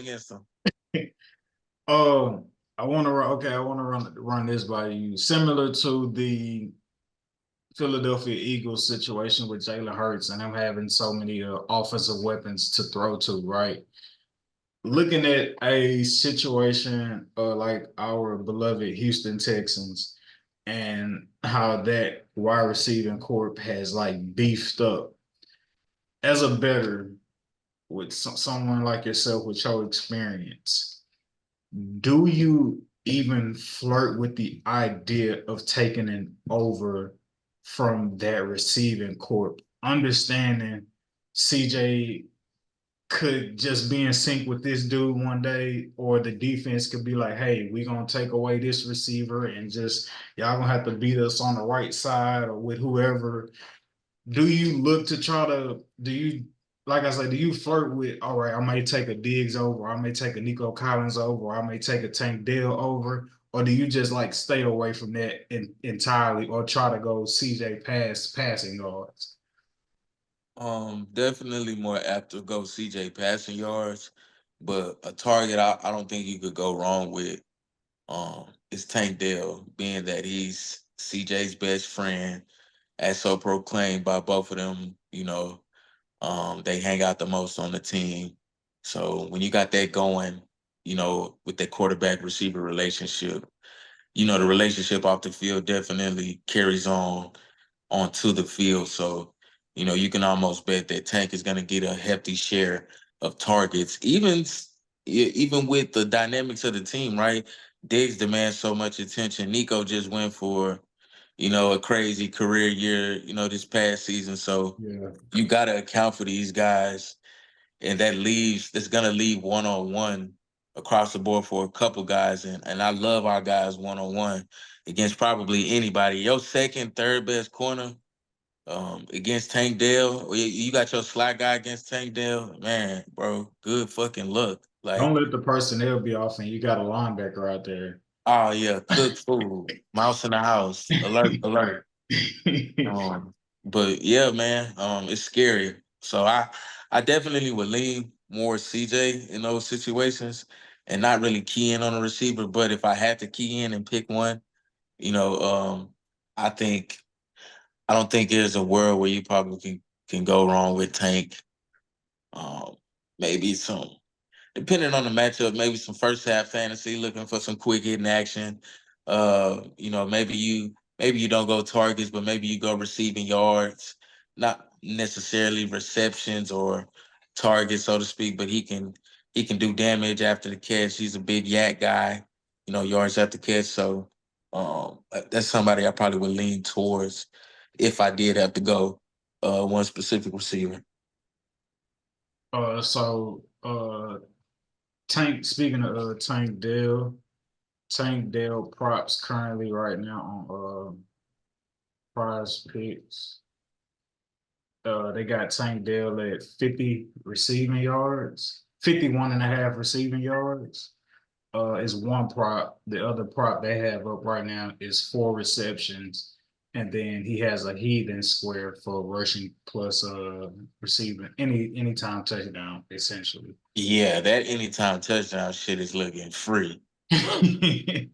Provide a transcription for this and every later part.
against him. Um, I want to run this by you. Similar to the Philadelphia Eagles situation with Jalen Hurts and them having so many offensive weapons to throw to, right? Looking at a situation like our beloved Houston Texans and how that wide receiving corp has like beefed up as a better with someone like yourself with your experience, do you even flirt with the idea of taking an over from that receiving corp, understanding CJ could just be in sync with this dude one day, or the defense could be like, hey, we're gonna take away this receiver and just y'all gonna have to beat us on the right side or with whoever. Do you look to try to do you like I said, do you flirt with, all right, I may take a Diggs over, I may take a Nico Collins over, I may take a Tank Dell over, or do you just like stay away from that entirely or try to go CJ passing yards? Definitely more apt to go CJ passing yards, but a target I don't think you could go wrong with is Tank Dell, being that he's CJ's best friend, as so proclaimed by both of them. They hang out the most on the team. So when you got that going, with that quarterback receiver relationship, the relationship off the field definitely carries on onto the field. So, you can almost bet that Tank is going to get a hefty share of targets, even with the dynamics of the team, right? Diggs demands so much attention. Nico just went for, a crazy career year, this past season. So Yeah. you got to account for these guys, and that's going to leave one-on-one across the board for a couple guys. And I love our guys one-on-one against probably anybody. Your second, third best corner against Tank Dell, or you got your slot guy against Tank Dell, man, bro, good fucking luck. Don't Like, let the personnel be off and you got a linebacker out there. oh yeah, cook food, mouse in the house, alert, alert. Um, but yeah, man, it's scary. So I definitely would lean more CJ in those situations and not really key in on a receiver. But if I had to key in and pick one, you know, um, I think I don't think there's a world where you probably can go wrong with Tank. Um, maybe some, depending on the matchup, maybe some first half fantasy, looking for some quick hitting action. Maybe you don't go targets, but maybe you go receiving yards, not necessarily receptions or targets, so to speak. But he can do damage after the catch. He's a big yak guy, yards after catch. So that's somebody I probably would lean towards if I did have to go one specific receiver. So Tank, speaking of Tank Dell props currently right now on prize picks. They got Tank Dell at 50 receiving yards, 51 and a half receiving yards. Is one prop. The other prop they have up right now is 4 receptions. And then he has a heathen square for rushing plus receiving anytime touchdown, essentially. Yeah, that anytime touchdown shit is looking free. I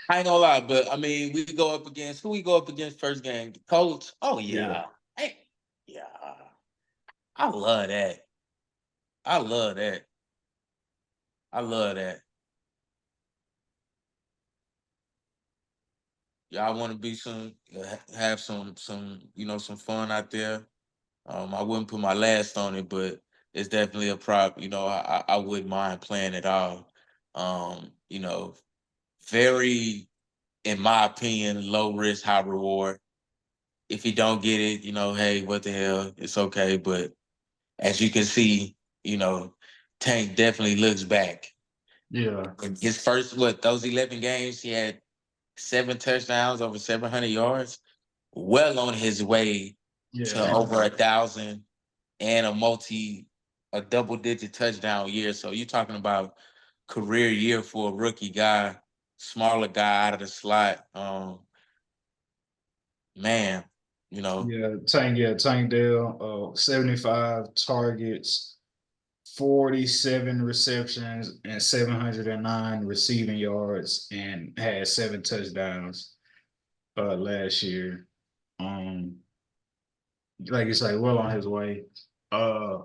ain't gonna lie, but I mean, we go up against who we go up against first game? The Colts. Oh Yeah. yeah, hey, yeah, I love that. I love that. I love that. Y'all want to be have some fun out there. I wouldn't put my last on it, but it's definitely a prop. I wouldn't mind playing it all. Very, in my opinion, low risk, high reward. If you don't get it, hey, what the hell? It's okay. But as you can see, Tank definitely looks back. Yeah. In his first, those 11 games, he had 7 touchdowns, over 700 yards, well on his way to Yeah. over 1,000 and a double-digit touchdown year. So you're talking about career year for a rookie guy, smaller guy out of the slot. Man, Yeah, Tank Dell, 75 targets, 47 receptions and 709 receiving yards and had 7 touchdowns last year. Um, like I say, well on his way. Uh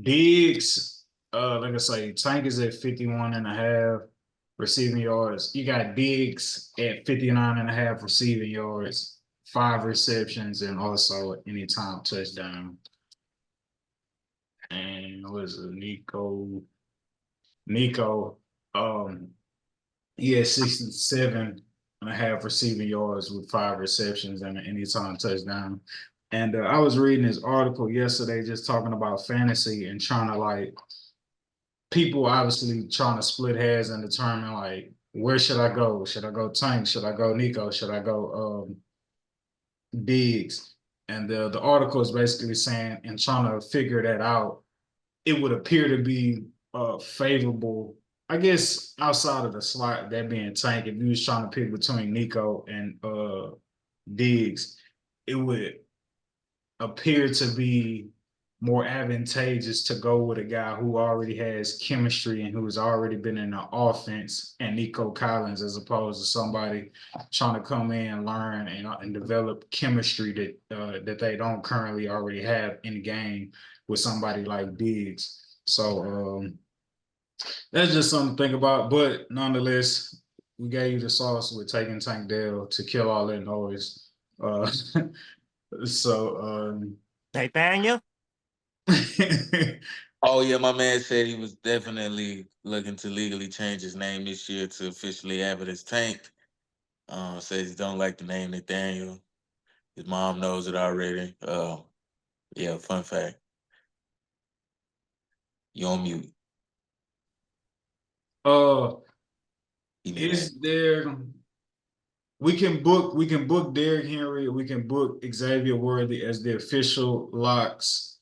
Diggs, like I say, Tank is at 51 and a half receiving yards. You got Diggs at 59 and a half receiving yards, 5 receptions, and also anytime touchdown. And what is it, Nico, he had 67 and a half receiving yards with 5 receptions and an anytime touchdown. And I was reading this article yesterday just talking about fantasy and trying to like people obviously trying to split hairs and determine like where should I go? Should I go Tank? Should I go Nico? Should I go Diggs? And the article is basically saying and trying to figure that out, it would appear to be favorable. I guess outside of the slot, that being Tank, if you was trying to pick between Nico and Diggs, it would appear to be more advantageous to go with a guy who already has chemistry and who has already been in the offense and Nico Collins as opposed to somebody trying to come in and learn and develop chemistry that they don't currently already have in the game with somebody like Diggs. So that's just something to think about. But nonetheless, we gave you the sauce with taking Tank Dell to kill all that noise. So Nathaniel? Oh yeah, my man said he was definitely looking to legally change his name this year to officially have it as Tank. Says he don't like the name Nathaniel. His mom knows it already. Yeah, fun fact. You on mute. He knew that. Is there we can book Derrick Henry, we can book Xavier Worthy as the official locks